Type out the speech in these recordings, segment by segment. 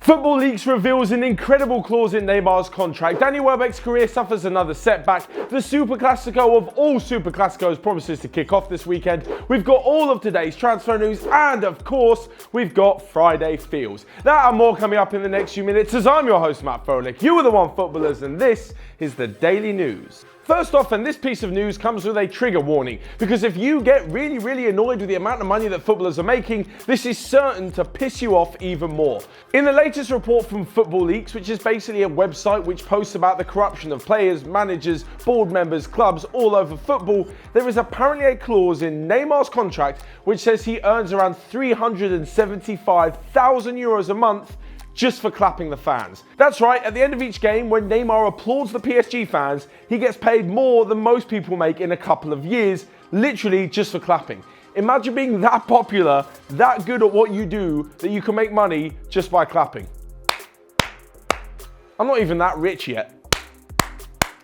Football Leaks reveals an incredible clause in Neymar's contract. Danny Welbeck's career suffers another setback. The Superclásico of all Superclásicos promises to kick off this weekend. We've got all of today's transfer news and, of course, we've got Friday feels. That and more coming up in the next few minutes as I'm your host, Matt Froelich. You are the One Footballers and this is the Daily News. First off, and this piece of news comes with a trigger warning, because if you get really annoyed with the amount of money that footballers are making, this is certain to piss you off even more. In the latest report from Football Leaks, which is basically a website which posts about the corruption of players, managers, board members, clubs all over football, there is apparently a clause in Neymar's contract which says he earns around €375,000 a month just for clapping the fans. That's right, at the end of each game, when Neymar applauds the PSG fans, he gets paid more than most people make in a couple of years, literally just for clapping. Imagine being that popular, that good at what you do, that you can make money just by clapping. I'm not even that rich yet.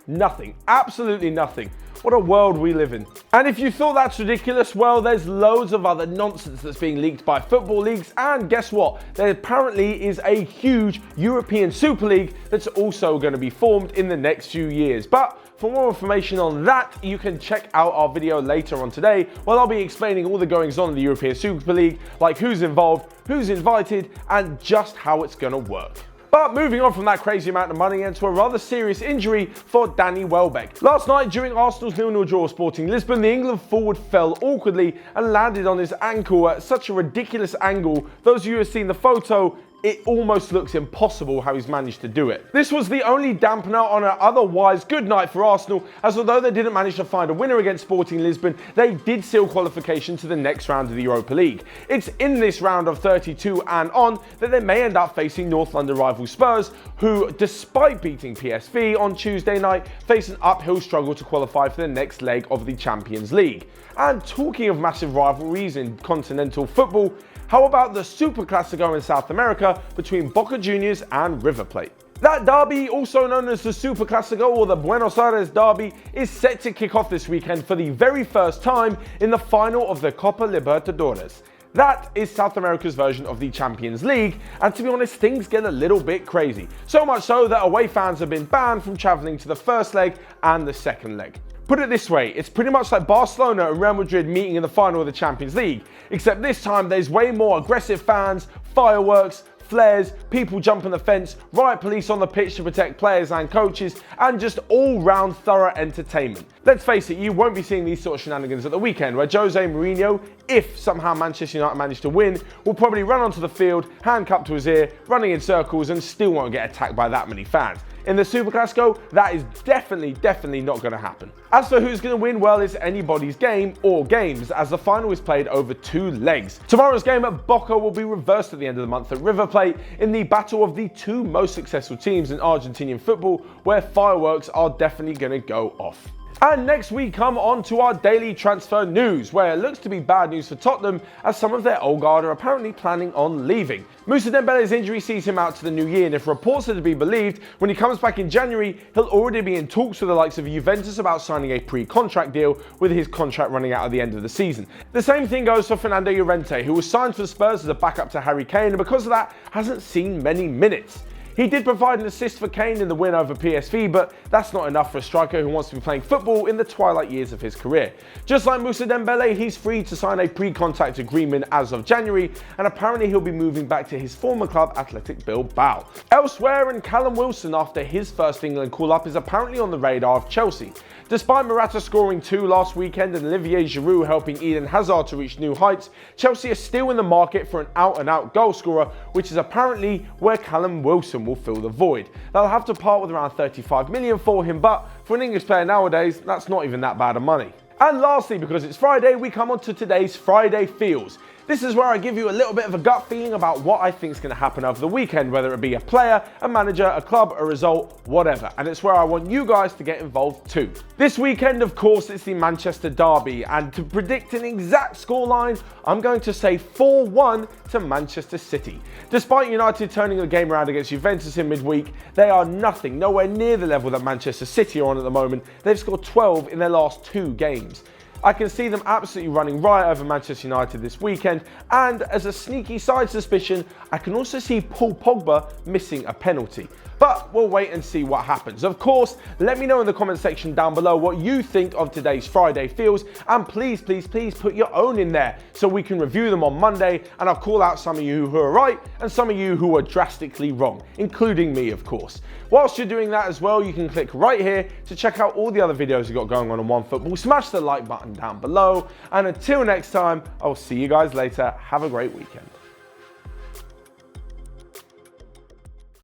Nothing, absolutely nothing. What a world we live in. And if you thought that's ridiculous, well, there's loads of other nonsense that's being leaked by football leagues. And guess what? There apparently is a huge European Super League that's also going to be formed in the next few years. But for more information on that, you can check out our video later on today, where I'll be explaining all the goings on in the European Super League, like who's involved, who's invited, and just how it's going to work. But moving on from that crazy amount of money into a rather serious injury for Danny Welbeck. Last night, during Arsenal's 0-0 draw with Sporting Lisbon, the England forward fell awkwardly and landed on his ankle at such a ridiculous angle. Those of you who have seen the photo, it almost looks impossible how he's managed to do it. This was the only dampener on an otherwise good night for Arsenal, as although they didn't manage to find a winner against Sporting Lisbon, they did seal qualification to the next round of the Europa League. It's in this round of 32 and on that they may end up facing North London rival Spurs, who, despite beating PSV on Tuesday night, face an uphill struggle to qualify for the next leg of the Champions League. And talking of massive rivalries in continental football, how about the Superclásico in South America between Boca Juniors and River Plate? That derby, also known as the Superclásico or the Buenos Aires derby, is set to kick off this weekend for the very first time in the final of the Copa Libertadores. That is South America's version of the Champions League, and to be honest, things get a little bit crazy. So much so that away fans have been banned from travelling to the first leg and the second leg. Put it this way, it's pretty much like Barcelona and Real Madrid meeting in the final of the Champions League, except this time there's way more aggressive fans, fireworks, flares, people jumping the fence, riot police on the pitch to protect players and coaches, and just all-round thorough entertainment. Let's face it, you won't be seeing these sort of shenanigans at the weekend, where Jose Mourinho, if somehow Manchester United manage to win, will probably run onto the field, hand cupped to his ear, running in circles, and still won't get attacked by that many fans. In the Superclásico, that is definitely not going to happen. As for who's going to win, well, it's anybody's game or games, as the final is played over 2 legs. Tomorrow's game at Boca will be reversed at the end of the month at River Plate in the battle of the 2 most successful teams in Argentinian football, where fireworks are definitely going to go off. And next we come on to our daily transfer news, where it looks to be bad news for Tottenham, as some of their old guard are apparently planning on leaving. Moussa Dembele's injury sees him out to the new year, and if reports are to be believed, when he comes back in January, he'll already be in talks with the likes of Juventus about signing a pre-contract deal, with his contract running out at the end of the season. The same thing goes for Fernando Llorente, who was signed for Spurs as a backup to Harry Kane, and because of that, hasn't seen many minutes. He did provide an assist for Kane in the win over PSV, but that's not enough for a striker who wants to be playing football in the twilight years of his career. Just like Moussa Dembele, he's free to sign a pre-contract agreement as of January, and apparently he'll be moving back to his former club, Athletic Bilbao. Elsewhere, and Callum Wilson, after his first England call-up, is apparently on the radar of Chelsea. Despite Morata scoring 2 last weekend and Olivier Giroud helping Eden Hazard to reach new heights, Chelsea are still in the market for an out-and-out goal scorer, which is apparently where Callum Wilson will fill the void. They'll have to part with around 35 million for him, but for an English player nowadays, that's not even that bad of money. And lastly, because it's Friday, we come on to today's Friday Feels. This is where I give you a little bit of a gut feeling about what I think is going to happen over the weekend, whether it be a player, a manager, a club, a result, whatever. And it's where I want you guys to get involved too. This weekend, of course, it's the Manchester derby, and to predict an exact scoreline, I'm going to say 4-1 to Manchester City. Despite United turning the game around against Juventus in midweek, they are nowhere near the level that Manchester City are on at the moment. They've scored 12 in their last 2 games. I can see them absolutely running riot over Manchester United this weekend, and as a sneaky side suspicion, I can also see Paul Pogba missing a penalty. But we'll wait and see what happens. Of course, let me know in the comment section down below what you think of today's Friday feels, and please put your own in there so we can review them on Monday, and I'll call out some of you who are right and some of you who are drastically wrong, including me, of course. Whilst you're doing that as well, you can click right here to check out all the other videos we've got going on OneFootball. Smash the like button down below, and until next time, I'll see you guys later. Have a great weekend.